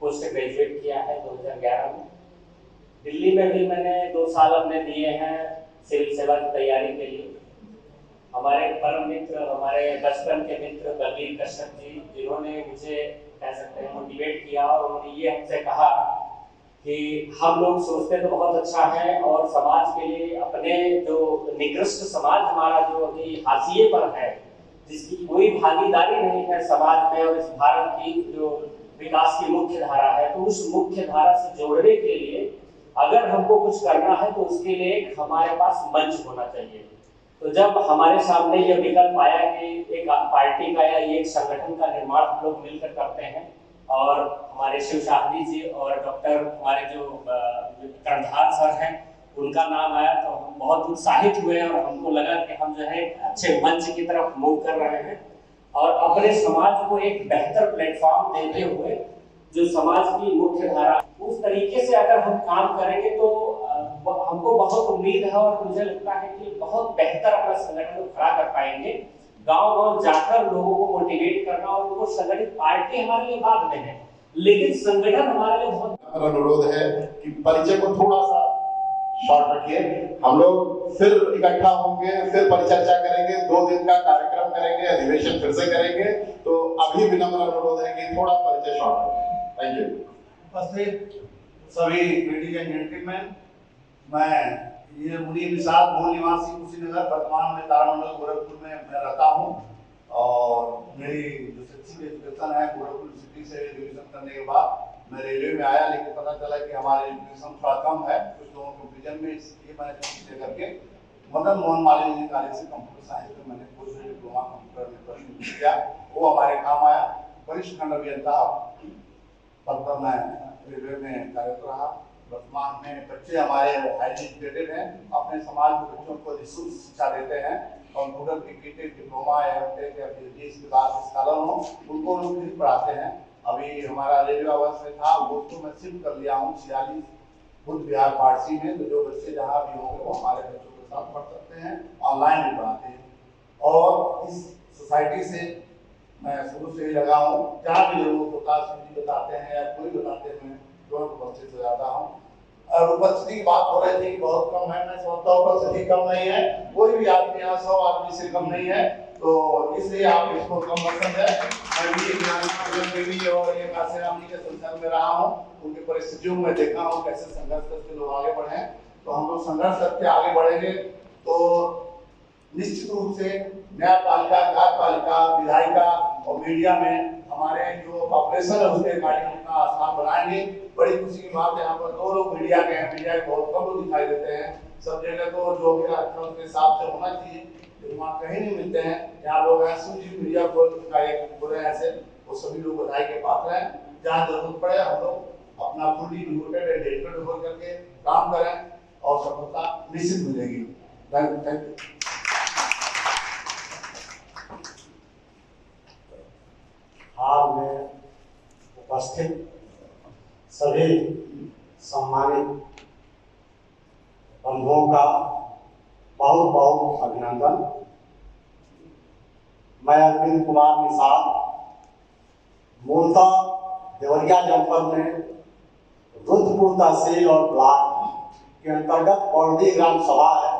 पोस्ट ग्रेजुएट किया है 2011 में। दिल्ली में भी मैंने 2 साल अपने दिए हैं सिविल सेवा की तैयारी के लिए। हमारे परम मित्र, हमारे बचपन के मित्र बलबीर कश्यप जी, जिन्होंने मुझे कह सकते हैं मोटिवेट किया, और उन्होंने ये हमसे कहा कि हम लोग सोचते तो बहुत अच्छा है और समाज के लिए अपने जो निकृष्ट समाज हमारा जो अभी हाशिए पर है, जिसकी कोई भागीदारी नहीं है समाज में और इस भारत की जो विकास की मुख्य धारा है, तो उस मुख्य धारा से जोड़ने के लिए अगर हमको कुछ करना है तो उसके लिए हमारे पास मंच होना चाहिए। तो जब हमारे सामने यह विकल्प आया कि एक पार्टी का या एक संगठन का निर्माण हम लोग मिलकर करते हैं, और हमारे शिव शाहनी जी और डॉक्टर हमारे जो कर्णधार सर हैं उनका नाम आया, तो हम बहुत उत्साहित हुए और हमको लगा कि हम जो है अच्छे मंच की तरफ मूव कर रहे हैं और अपने समाज को एक बेहतर प्लेटफॉर्म देते हुए जो समाज की मुख्य धारा, उस तरीके से अगर हम काम करेंगे तो हमको बहुत उम्मीद है और मुझे लगता है कि बहुत बेहतर अपना संगठन को खड़ा कर पाएंगे। गांव-गांव जाकर लोगों को मोटिवेट करना और उनको संगठित, पार्टी हमारे लिए बाद में है, लेकिन संगठन हमारे लिए बहुत। अनुरोध है कि परिचय को थोड़ा सा शॉर्ट रखिए। हम लोग फिर इकट्ठा होंगे, फिर परिचर्चा करेंगे, 2 दिन का कार्यक्रम करेंगे, अधिवेशन फिर से करेंगे। तो अभी विनम्र अनुरोध है कि थोड़ा परिचय शॉर्ट रखें। Thank you. उपस्थित सभी लेडीज एंड जेंटलमैन, मैं ये मुनीर निषाद, मूल निवासी कुशीनगर, वर्तमान में तारामंडल गोरखपुर में मैं रहता हूँ और मेरी जो शैक्षिक एजुकेशन है गोरखपुर सिटी से एजुकेशन करने के बाद मैं रेलवे में आया, लेकिन पता चला कि हमारे एजुकेशन थोड़ा कम है कुछ लोगों के विजन में, इसलिए मैंने छुट्टी लेकर के मदन मोहन मालवीय कॉलेज से कंप्यूटर साइंस में मैंने पोस्ट डिप्लोमा कंप्यूटर में प्रश्न किया, वो हमारे काम आया। वरिष्ठ खंड अभियंता पद पर मैं रेलवे में कार्यरत रहा। वर्तमान में बच्चे हमारे हाईली एजुकेटेड हैं, अपने समाज के बच्चों को निःशुल्क शिक्षा देते हैं। कंप्यूटर की डिप्लोमा या टेक या पीएचडी इसके बाद स्कॉलर हो, उनको लोग फ्री पढ़ाते हैं। अभी हमारा रेलवे आवास में था, वो तो मैं शिफ्ट कर लिया हूँ 46 बुद्ध विहार पारसी में। तो जो बच्चे जहाँ भी होंगे वो हमारे बच्चों के साथ पढ़ सकते हैं, ऑनलाइन भी पढ़ाते हैं। और इस सोसाइटी से मैं शुरू से ही लगा हूँ, जहाँ भी लोगों को ताश बताते हैं या कोई बताते हैं, मैं दोनों को उपस्थित हो जाता हूँ। और उपस्थिति की बात हो रही थी कि बहुत कम है, मैं समझता हूँ उपस्थिति कम नहीं है, कोई भी आदमी यहाँ 100 आदमी से कम नहीं है। तो इसलिए आप इसको कम मत समझें। मैं भी ज्ञान देवी और ये काशीराम जी के संसर्ग में रहा हूँ, उनकी परिस्थितियों में देखा हूँ कैसे संघर्ष करके लोग आगे बढ़े। तो हम लोग संघर्ष करके आगे बढ़ेंगे तो निश्चित रूप से न्यायपालिका, कार्यपालिका, विधायिका और मीडिया में हमारे जो पॉपुलेशन है उसके अकॉर्डिंग अपना स्थान बनाएंगे। बड़ी खुशी की बात है, यहाँ पर 2 लोग मीडिया के हैं, मीडिया के बहुत कम लोग दिखाई देते हैं। सब जगह तो जो भी आरक्षण के हिसाब से होना चाहिए लेकिन वहाँ कहीं नहीं मिलते हैं। यहाँ लोग हैं सूजी मीडिया का एक बोले ऐसे, वो सभी लोग बधाई के पात्र हैं। जहाँ जरूरत पड़े हम लोग अपना फुल्ली डिवोटेड एंड डेडिकेटेड होकर करके काम करें और सफलता निश्चित मिलेगी। Thank you. हाल में उपस्थित सभी सम्मानित बंधुओं का बहुत बहुत अभिनंदन। मैं अरविंद कुमार निषाद, मूलतः देवरिया जनपद में रुद्रपुर तहसील और ब्लॉक के अंतर्गत कौरडी ग्राम सभा है,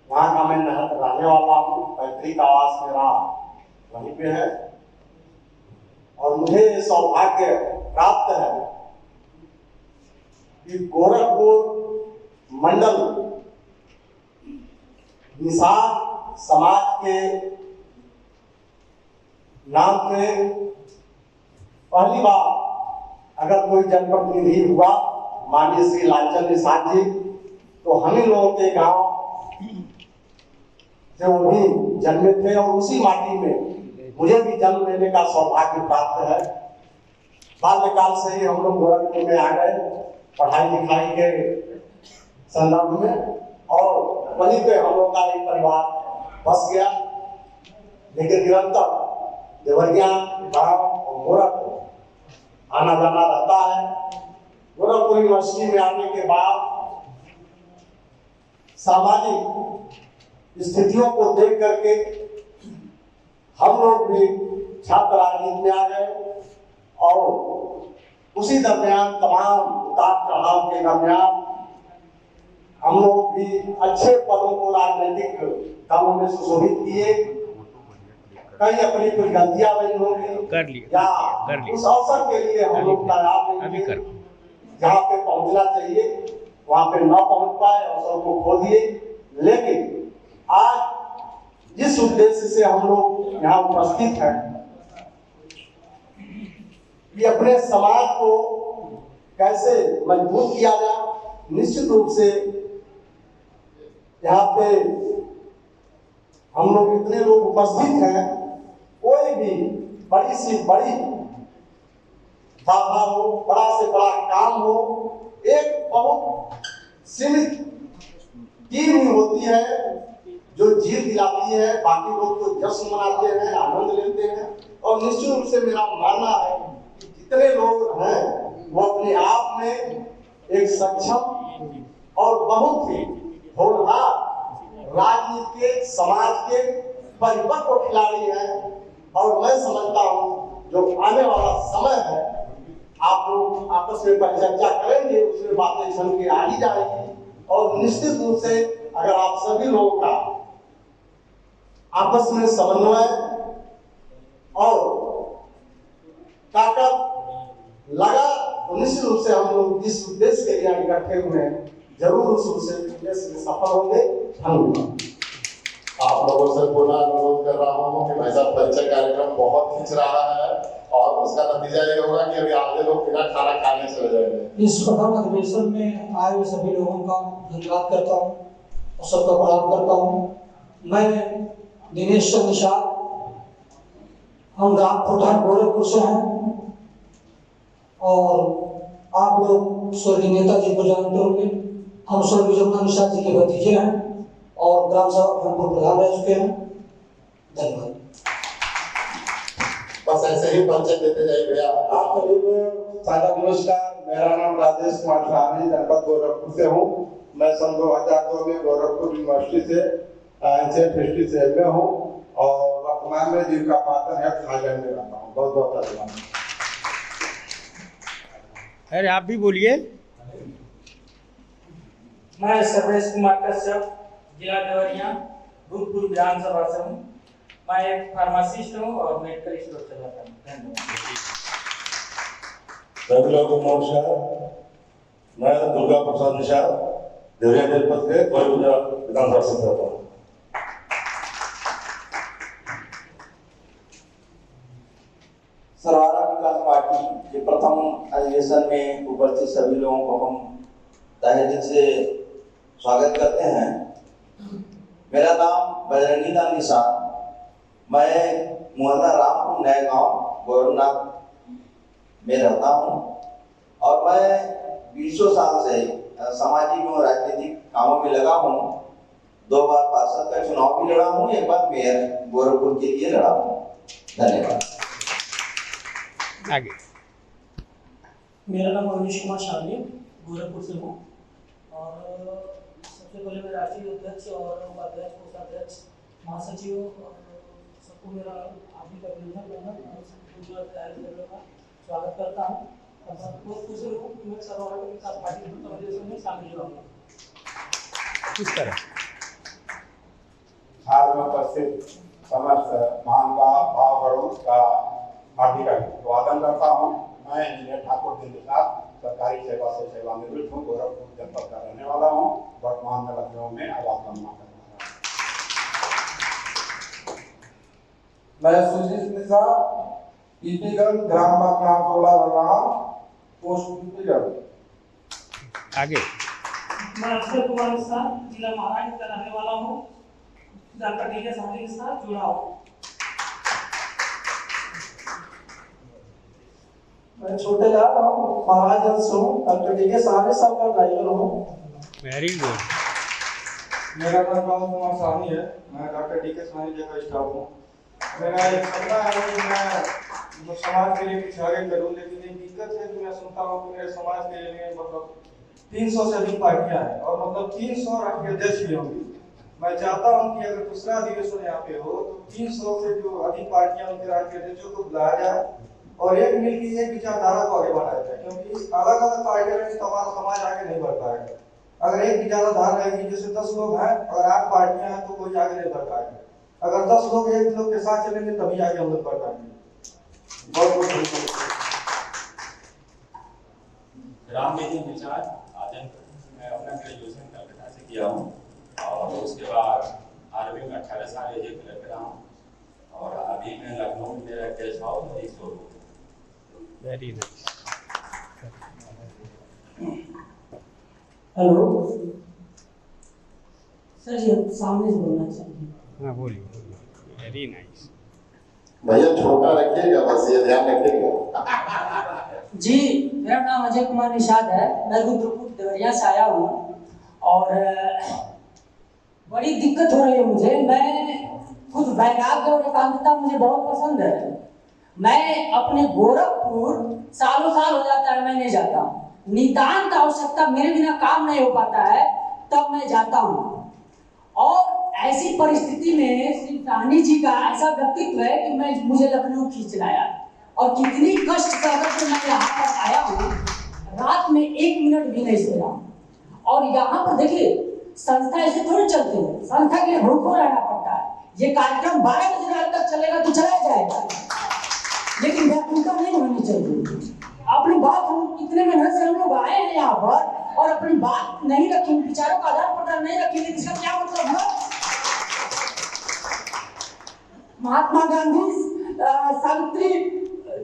वहाँ का मैं रहने वाला हूँ। पैतृक आवास मेरा वहीं पे है और मुझे सौभाग्य प्राप्त है कि गोरखपुर मंडल निषाद समाज के नाम पे पहली बार अगर कोई जनप्रतिनिधि हुआ माननीय श्री लालचंद निषाद जी, तो हम ही लोगों के गांव से वो भी जन्मे थे और उसी माटी में मुझे भी जन्म लेने का सौभाग्य प्राप्त है। बाल्यकाल से ही हम लोग गोरखपुर में आ गए पढ़ाई लिखाई के संदर्भ में और वहीं पे हम लोग का एक परिवार बस गया। लेकिन निरंतर देवरिया गाँव और गोरखपुर आना जाना रहता है। गोरखपुर यूनिवर्सिटी में आने के बाद सामाजिक स्थितियों को देख करके हम लोग भी छात्र राजनीति में आ गए और उसी दरमियान तमाम उतार चढ़ाव के दरमियान हम लोग भी अच्छे पदों को राजनीतिक कामों में सुशोभित किए। कहीं अपनी कुछ गलतियां नहीं होंगी या उस अवसर के लिए हम लोग तैयार नहीं थे, जहाँ पे पहुंचना चाहिए वहां पे न पहुंच पाए, अवसर को खो दिए। लेकिन आज जिस उद्देश्य से हम लोग यहाँ उपस्थित हैं कि अपने समाज को कैसे मजबूत किया जाए, निश्चित रूप से यहाँ पे हम लोग इतने लोग उपस्थित हैं, कोई भी बड़ी सी बड़ी बाधा हो, बड़ा से बड़ा काम हो, एक बहुत सीमित टीम ही होती है जो जीत दिलाती है। बाकी लोग तो जश्न मनाते हैं, आनंद लेते हैं। और निश्चित रूप से मेरा मानना है कि जितने लोग हैं वो अपने आप में एक सक्षम और बहुत ही होनहार राजनीति के, समाज के परिपक्व खिलाड़ी हैं। और मैं समझता हूँ जो आने वाला समय है आप लोग आपस में परिचर्चा करेंगे, उसमें बातें सुन के आ ही जाएगी। और निश्चित रूप से अगर आप सभी लोगों का आपस में समन्वय और ताकत लगा तो निश्चित रूप से हम लोग जिस उद्देश्य के लिए इकट्ठे हुए हैं जरूर उस उद्देश्य में सफल होंगे। धन्यवाद। आप लोगों से पुनः अनुरोध कर रहा हूँ कि भाई साहब परिचय कार्यक्रम बहुत खिंच रहा है और उसका नतीजा ये होगा कि अभी आधे लोग बिना खाना खाने चले जाएंगे। इस प्रथम अधिवेशन में आए हुए सभी लोगों का धन्यवाद करता हूँ और सबका प्रणाम करता हूँ। मैं दिनेश चंद्र निषाद, हम ग्राम खोटा गोरखपुर से हैं और आप लोग स्वर्गीय नेताजी को जानते होंगे। हम स्वर्गीय जमुना निषाद जी के भतीजे हैं और ग्राम सभा भूतपूर्व प्रधान रह चुके हैं। धन्यवाद। बस ऐसे ही परिचय देते जाइए भैया। आप सभी को सादर नमस्कार। मेरा नाम राजेश कुमार साहनी, जनपद गोरखपुर से हूँ। मैं सन 2002 में गोरखपुर यूनिवर्सिटी से एंशिएंट हिस्ट्री से एमए हूँ और वर्तमान में जीविका पात्र हेल्थ थाईलैंड में रहता हूँ। बहुत बहुत धन्यवाद। अरे आप भी बोलिए। मैं सर्वेश कुमार कश्यप, जिला देवरिया, भूतपूर्व विधानसभा से हूँ। मैं एक फार्मासिस्ट हूँ और मेडिकल स्टोर चलाता हूँ। धन्यवाद। रविला मोर्चा, मैं दुर्गा प्रसाद निषाद देवरिया जनपद के कोयलपुरा विधानसभा से रहता हूँ। सरवारा विकास पार्टी के प्रथम अधिवेशन में उपस्थित सभी लोगों को हम तहे दिल से स्वागत करते हैं। मेरा नाम बजरंगी लाल निषाद, मैं मोहल्ला रामपुर नया गांव गौरवनाथ में रहता हूं और मैं 20 साल से सामाजिक और राजनीतिक कामों में लगा हूं। 2 बार पार्षद का चुनाव भी लड़ा हूं, 1 बार मेयर गोरखपुर के लिए लड़ा हूं। धन्यवाद। आगे। मेरा नाम अवनीश कुमार शाहनी, गोरखपुर से हूँ और सबसे पहले मैं राष्ट्रीय अध्यक्ष और उपाध्यक्ष कोषाध्यक्ष महासचिव और सबको मेरा हार्दिक अभिनंदन करना स्वागत करता हूँ। बहुत खुश हूँ कि मैं सरवारा विकास पार्टी अधिवेशन में शामिल हुआ हूँ। किस तरह आज मैं उपस्थित समस्त महानुभाव भाव बड़ों का हार्दिक अभिवादन करता हूँ। मैं इंजीनियर ठाकुर दिन निषाद सरकारी सेवा से सेवानिवृत्त हूँ, गोरखपुर जनपद का रहने वाला हूँ। वर्तमान में लखनऊ में आवास गणना कर मैं सुजीत निषाद, पीपीगंज ग्राम टोला बलराम, पोस्ट पीपीगंज। आगे। मैं अक्षय कुमार निषाद, जिला महाराष्ट्र का रहने वाला हूँ, डॉक्टर डीके साहनी के साथ जुड़ा हूँ। मैं छोटे लाल हूँ, महाराजगंज से हूँ, डॉक्टर डीके साहनी साहब का ड्राइवर हूँ। Very good. मेरा नाम राम कुमार साहनी है, मैं डॉक्टर डीके साहनी जी का स्टाफ हूँ। मेरा एक सपना है कि मैं समाज के लिए कुछ आगे करूँ, लेकिन एक दिक्कत है कि मैं सुनता हूँ कि मेरे समाज के लिए मतलब 300 से अधिक पार्टियां हैं और मतलब 300 राष्ट्रीय अध्यक्ष भी होंगे। मैं चाहता हूं कि अगर दूसरा अधिवेशन यहाँ पे हो तो 300 से जो अधिक पार्टियां उनके राष्ट्रीय अध्यक्षों को बुलाया जाए और एक मिलकर एक विचारधारा को आगे बढ़ाया जाए, क्योंकि अलग अलग पार्टियों में समाज आगे नहीं बढ़ पाएगा। अगर एक विचारधारा रहेगी, जैसे 10 लोग हैं, अगर 8 पार्टियां हैं तो कोई आगे नहीं बढ़ पाएगा। अगर 10 लोग एक लोग के साथ चलेंगे तभी आगे हम लोग बढ़ पाएंगे। बहुत बहुत धन्यवाद। रामविजय निषाद, आजमगढ़। मैं अपना ग्रेजुएशन कलकत्ता से किया हूँ और उसके बाद आर्मी में 18 साल एज क्लर्क रहा हूँ और अभी मैं लखनऊ में मेरा गेस्ट हाउस एक showroom. Very nice. Hello sir ji, सामने से बोलना चाहिए। हाँ बोलिए। Very nice. भैया छोटा रखिएगा, बस ये ध्यान रखिएगा। जी, मेरा नाम अजय कुमार निषाद है, मैं रुद्रपुर देवरिया से आया हूँ और बड़ी दिक्कत हो रही है मुझे। मैं खुद वैराग्य और एकांतता मुझे बहुत पसंद है। मैं अपने गोरखपुर सालों साल हो जाता है मैं नहीं जाता हूँ। नितांत आवश्यकता मेरे बिना काम नहीं हो पाता है तब मैं जाता हूँ। और ऐसी परिस्थिति में श्री साहनी जी का ऐसा व्यक्तित्व है कि मुझे लखनऊ खींच लाया और कितनी कष्ट कर मैं यहाँ पर आया हूँ। रात में 1 मिनट भी नहीं सोया और यहाँ पर देखिए संस्था ऐसे थोड़ी चलती है, संस्था के लिए भूखों रहना पड़ता है। ये कार्यक्रम 12 बजे रात तक चलेगा तो चलाया जाएगा, लेकिन व्याकुलता नहीं होनी चाहिए। अपनी बात हम इतने मेहनत से हम लोग आए हैं यहाँ पर और अपनी बात नहीं रखेंगे, विचारों का आदान प्रदान नहीं रखेंगे, इसका क्या मतलब है? महात्मा गांधी, सावित्री,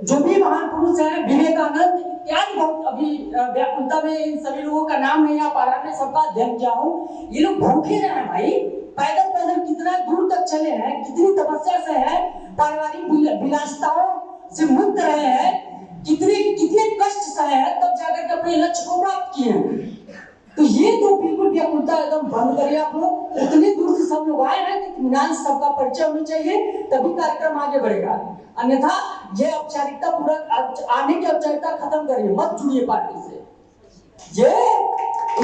जो भी महान पुरुष है, विवेकानंद इत्यादि, बहुत अभी व्याकुलता में इन सभी लोगों का नाम नहीं आ पा रहा, मैं सबका अध्ययन किया हूँ। ये लोग भूखे रहे हैं भाई, पैदल पैदल कितना दूर तक चले हैं, कितनी तपस्या से है, पारिवारिक विलासिताओं से मुक्त रहे हैं, कितने कष्ट सहे हैं, तब जाकर के अपने लक्ष्य को प्राप्त किए हैं। तो ये तो बिल्कुल व्याकुलता एकदम बंद करिए आप लोग। इतनी दूर से सब लोग आए हैं, इत्मीनान से सबका परिचय होना चाहिए, तभी कार्यक्रम आगे बढ़ेगा। अन्यथा ये औपचारिकता पूरा आने की औपचारिकता खत्म करिए, मत जुड़िए पार्टी से। ये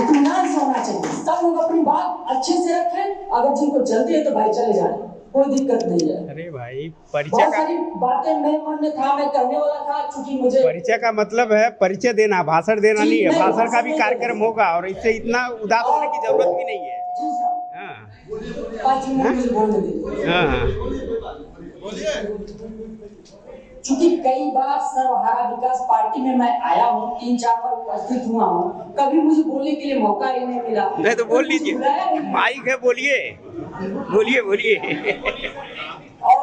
इत्मीनान से होना चाहिए, सब लोग अपनी बात अच्छे से रखें। अगर जिनको जल्दी है तो भाई चले जाए, कोई दिक्कत नहीं है। अरे भाई परिचय बहुत का सारी बातें मेरे मन में था, मैं करने वाला था, चूंकि मुझे परिचय का मतलब है परिचय देना, भाषण देना नहीं है। भाषण का भी कार्यक्रम होगा और इससे इतना उदास होने की जरूरत भी नहीं है। जी सर। हाँ। 5 मिनट मुझे बोलने दीजिए। चूंकि कई बार सर्वहारा विकास पार्टी में मैं आया हूँ, 3-4 बार उपस्थित हुआ हूँ, कभी मुझे बोलने के लिए मौका ही नहीं मिला। नहीं तो बोल लीजिए, माइक है, बोलिए बोलिए बोलिए। और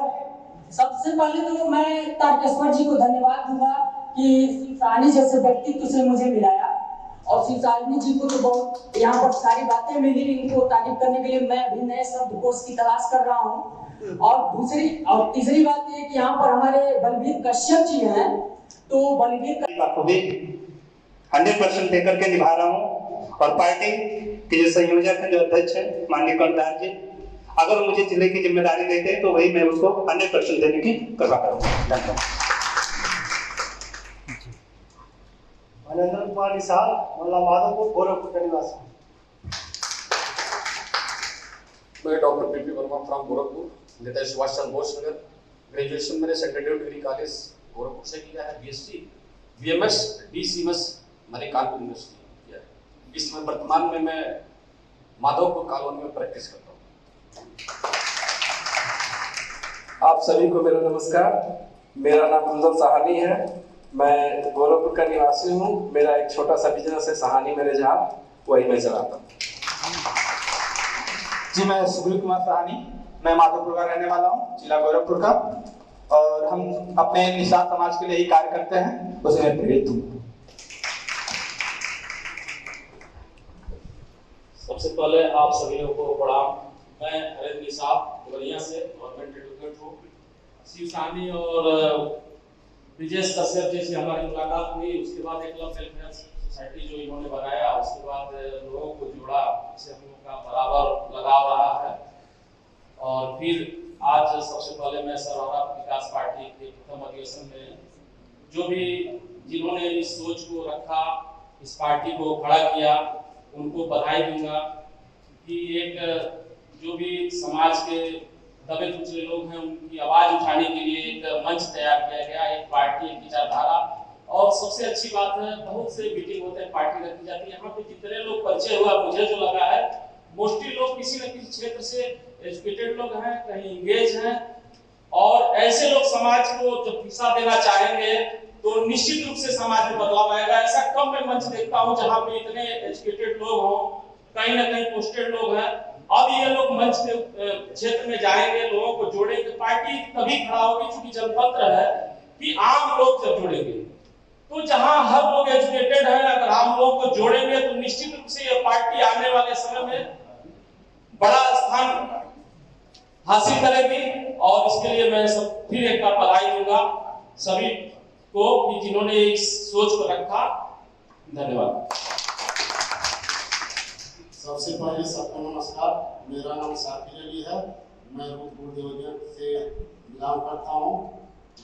सबसे पहले तो मैं तारकेश्वर जी को धन्यवाद दूंगा कि शिव साहनी जैसे व्यक्तित्व से मुझे मिलाया, और शिव साहनी जी को तो बहुत यहाँ पर सारी बातें मिली, इनको तारीफ करने के लिए मैं अभी नए शब्दकोश की तलाश कर रहा हूँ। और तीसरी बात ये कि यहाँ पर हमारे बलबीर कश्यप जी हैं, तो बलबीर को भी 100% लेकर के निभा रहा हूँ। और पार्टी के जो संयोजक है, जो अध्यक्ष है माननीय कर्णधार जी, अगर मुझे जिले की जिम्मेदारी देते तो वही मैं उसको 100% देने की करवा रहा हूँ। धन्यवाद। अनंत कुमार निशाल, मोहल्ला माधोपुर, गोरखपुर का निवासी। मैं doctor P Verma from Gorakhpur, Netaji Subhash Chandra Bose Nagar. Graduation मैंने सेकेंडरी डिग्री कॉलेज गोरखपुर से किया है, बीएससी बीएमएस डीसीएमएस मैंने कानपुर यूनिवर्सिटी किया है। इस समय वर्तमान में मैं माधोपुर कॉलोनी में प्रैक्टिस करता हूँ। आप सभी को मेरा नमस्कार। मेरा नाम गुलशन साहनी है, मैं गोरखपुर का निवासी हूँ। मेरा एक छोटा सा बिजनेस है सहानी मेरे जहाँ, वही मैं चलाता हूँ। जी मैं सुनील कुमार साहनी, मैं माधोपुर का रहने वाला हूँ, जिला गोरखपुर का, और हम अपने निषाद समाज के लिए ही कार्य करते हैं, उसे मैं प्रेरित हूँ। सबसे पहले आप सभी लोगों को प्रणाम। मैं हरित निषाद देवरिया से गवर्नमेंट एडवोकेट हूँ। शिव साहनी और ब्रिजेश कश्यप जी से हमारी मुलाकात हुई, उसके बाद एक क्लब वेलफेयर सोसाइटी जो इन्होंने बनाया, उसके बाद लोगों को जोड़ा, इससे हम लोगों का बराबर लगाव रहा है। और फिर आज सबसे पहले मैं सर्वहारा विकास पार्टी के प्रथम अधिवेशन में जो भी जिन्होंने इस सोच को रखा, इस पार्टी को खड़ा किया, उनको बधाई दूंगा कि एक जो भी समाज के दबे कुचले लोग हैं उनकी आवाज उठाने के लिए एक मंच तैयार किया गया, एक पार्टी, एक विचारधारा। और सबसे अच्छी बात है, बहुत से मीटिंग होते हैं, पार्टी रखी जाती है, यहाँ पे जितने लोग परिचय हुआ मुझे जो लगा है, मोस्टली लोग किसी न किसी क्षेत्र से एजुकेटेड लोग हैं, कहीं इंगेज हैं, और ऐसे लोग समाज को जब दिशा देना चाहेंगे तो निश्चित रूप से समाज में बदलाव आएगा। ऐसा कम मैं मंच देखता हूँ जहाँ पे इतने एजुकेटेड लोग हों, कहीं ना कहीं पोस्टेड लोग हैं। अब ये लोग मंच के क्षेत्र में जाएंगे, लोगों को जोड़ेंगे, पार्टी तभी खड़ा होगी क्योंकि जनतंत्र है कि आम लोग जब जुड़ेंगे, तो जहां हर लोग एजुकेटेड है, अगर आम लोगों को जोड़ेंगे तो निश्चित रूप से ये पार्टी आने वाले समय में बड़ा स्थान हासिल करेगी। और इसके लिए मैं सब फिर एक बार बधाई दूंगा सभी को कि जिन्होंने इस सोच को रखा। धन्यवाद। सबसे पहले सबको नमस्कार। मेरा नाम साकिब अली है, मैं रूपपुर देवरिया से बिलोंग करता हूँ।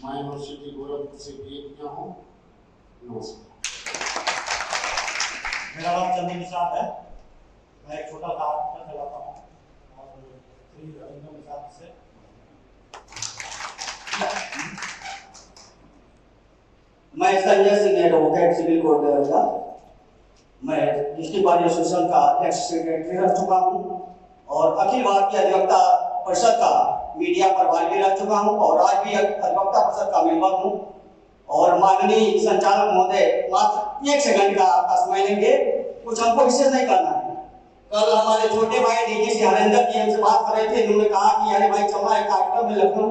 मैं यूनिवर्सिटी गोरखपुर से बीए किया हूँ। नमस्कार। मेरा नाम चंदन निषाद है, मैं एक छोटा सा हॉस्पिटल चलाता हूँ और श्री रविंद्र निषाद से। मैं Sanjay Singh advocate civil court Deoria, मैं डिस्ट्रिक्ट बार एसोसिएशन का अध्यक्ष सेक्रेटरी रह चुका हूँ और अखिल भारतीय अधिवक्ता परिषद का मीडिया प्रभारी भी रह चुका हूँ और आज भी अधिवक्ता परिषद का मेंबर हूँ। और माननीय संचालक महोदय मात्र 1 सेकंड का आपका समय लेंगे, कुछ हमको विशेष नहीं करना है। कल हमारे छोटे भाई डीजी हरेंद्र जी हमसे बात कर रहे थे, उन्होंने कहा कि अरे भाई चल रहा है कार्यक्रम में लखनऊ।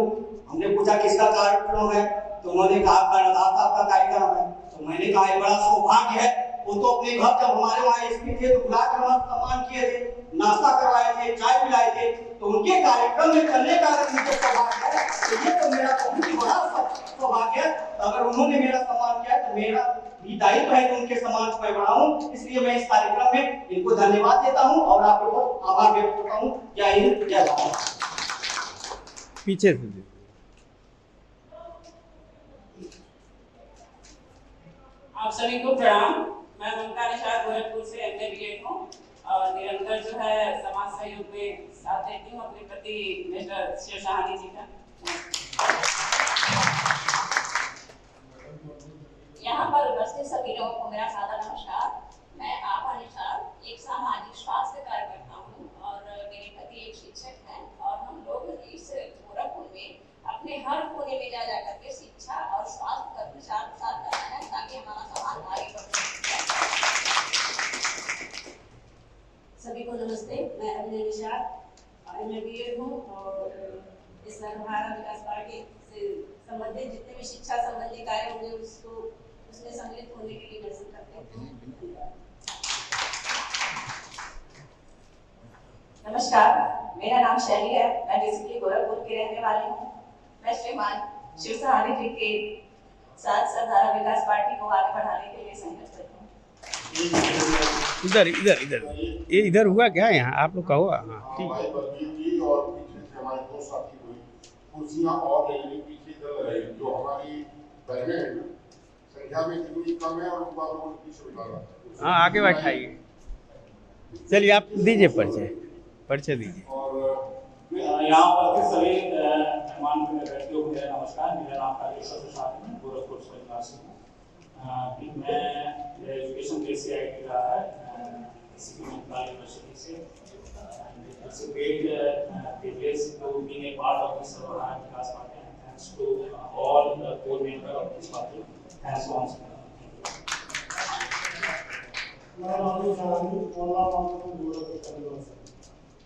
हमने पूछा किसका कार्यक्रम है, तो उन्होंने कहा कर्णधार साहब का कार्यक्रम है। तो मैंने कहा एक बड़ा सौभाग्य है, वो तो अपने घर जब हमारे वहाँ एसपी थे तो बुला कर हमारा सम्मान किए थे, नाश्ता करवाए थे, चाय पिलाए थे, तो उनके कार्यक्रम में चलने का अगर मुझे सौभाग्य है तो ये तो मेरा बहुत ही बड़ा सौभाग्य है। अगर उन्होंने मेरा सम्मान किया तो मेरा भी दायित्व है कि उनके सम्मान को मैं बढ़ाऊं। इसलिए मैं इस कार्यक्रम में इनको धन्यवाद देता हूं और आप लोगों को आभार व्यक्त करता हूं। जय हिंद, जय भारत। पीछे से आप सभी को प्रणाम। मैं ममता निषाद गोरखपुर से एमए बीएड हूँ और निरंतर जो है समाज सहयोग में साथ देती हूँ अपने पति मिस्टर शिव साहनी जी का। यहाँ पर उपस्थित सभी लोगों को मेरा सादर नमस्कार। मैं आभा निषाद एक सामाजिक स्वास्थ्य कार्यकर्ता हूँ और मेरे पति सभी को नमस्ते। मैं अभिनय निषाद MA हूँ और इस भारत विकास पार्टी से संबंधित जितने भी शिक्षा संबंधी कार्य होंगे उसमें सम्मिलित होने के लिए निवेदन करते हैं। नमस्कार, मेरा नाम शैली है। मैं बेसिकली गोरखपुर की रहने वाली हूँ। मैं श्रीमान शिव सहानी जी के साथ सरदारा विकास पार्टी को आगे बढ़ाने के लिए संघर्ष करती हूँ। इधर इधर इधर ये इधर हुआ क्या यहाँ आप लोग का हुआ? हाँ ठीक हमारी बदली की और पीछे से हमारे दो साथी हुए, कुर्सियाँ और लेने पीछे इधर लगाई, जो हमारी बहनें हैं संख्या में इतनी कम है और उनको आप लोगों ने पीछे बिठा रहा है। हाँ आगे बैठाइए। चलिए आप दीजिए परिचय दीजिए। यहाँ पर के सभी मेहमान व्यक्तियों को मेरा नमस्कार। मेरा नाम कालेश्वर प्रसाद है, गोरखपुर से निवासी हूँ। मैं एजुकेशन बेसिक आईटी रहा है यूनिवर्सिटी से। It's a great privilege to being a part of this Sarvara Vikas Party, and thanks to all the core members of this party. Thanks once again.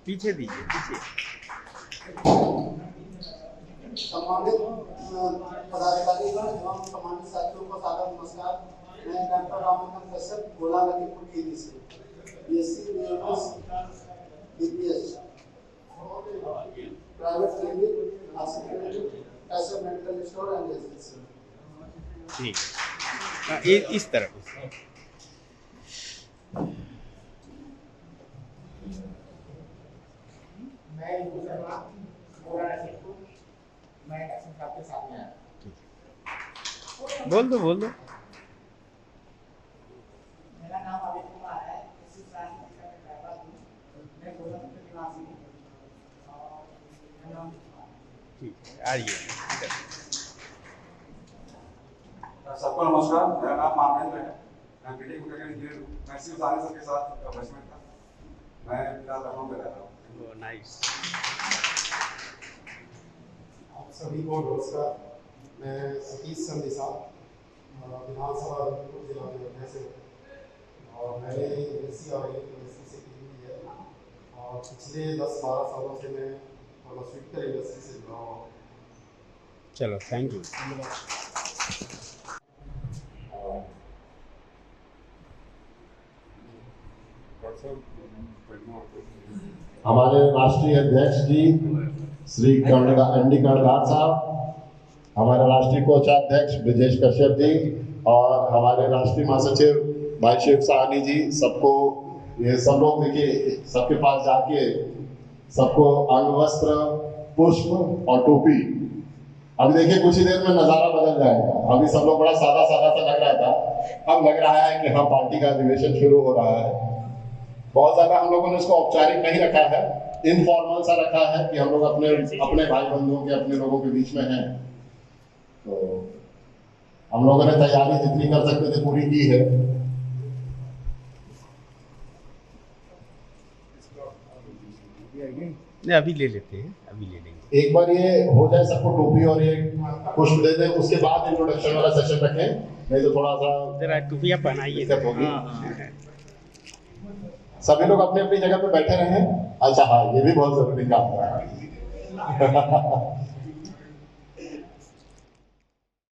पीछे दीजिए पीछे। सम्मानित पदाधिकारीगण एवं सम्मानित साथियों को सादर नमस्कार। मैं डॉक्टर रामचंद्र कश्यप गोला लखीमपुर खीरी से BSc BMS DPS private clinic hospital ऐसे मेडिकल स्टोर एंड एजेंसी। ठीक है इस तरफ। मैं आपके साथ में आया। बोल दो मेरा नाम अभित कुमार है। इसी साल मैं गोरखपुर निवासी हूँ और मेरा नाम ठीक है आइए। सबको नमस्कार। मेरा नाम मानवेंद्र है। मैं बीटेक इंजीनियर हूँ। मैं शिव सहानी सर के साथ बैचमेट था। मैं फिलहाल लखनऊ में रहता हूँ। नाइस। आप सभी को नमस्कार। मैं सतीश संदेशा विधानसभा जिला में अध्यक्ष हूँ और मैंने MSc और यूनिवर्सिटी से की हुई है और पिछले 10-12 सालों से मैं फार्मास्यूटिकल इंडस्ट्री से जुड़ा हुआ हूँ। चलो थैंक यू। हमारे राष्ट्रीय अध्यक्ष जी श्री MD कर्णधार साहब, हमारे राष्ट्रीय कोषाध्यक्ष ब्रिजेश कश्यप जी और हमारे राष्ट्रीय महासचिव भाई शिव सहानी जी, सबको ये सब लोग देखिए सबके पास जाके सबको अंग वस्त्र पुष्प और टोपी। अभी देखिए कुछ ही देर में नज़ारा बदल जाएगा। अभी सब लोग बड़ा सादा सा लग रहा था, अब लग रहा है कि हाँ पार्टी का अधिवेशन शुरू हो रहा है। बहुत ज़्यादा हम लोगों ने इसको औपचारिक नहीं रखा है, इनफॉर्मल सा रखा है कि हम लोग अपने भाई बंधुओं के अपने लोगों के बीच में हैं। तो हम लोगों ने तैयारी जितनी कर सकते थे पूरी की है। अभी ले लेते हैं, अभी ले लेंगे। एक बार ये हो जाए सबको टोपी और ये पुष्प दे दें, उसके बाद इंट्रोडक्शन वाला सेशन रखें, नहीं तो थोड़ा सा जरा टोपियाँ पहनाइए। दिक्कत होगी। सभी लोग अपनी अपनी जगह पे बैठे रहें। अच्छा हाँ, ये भी बहुत जरूरी काम है।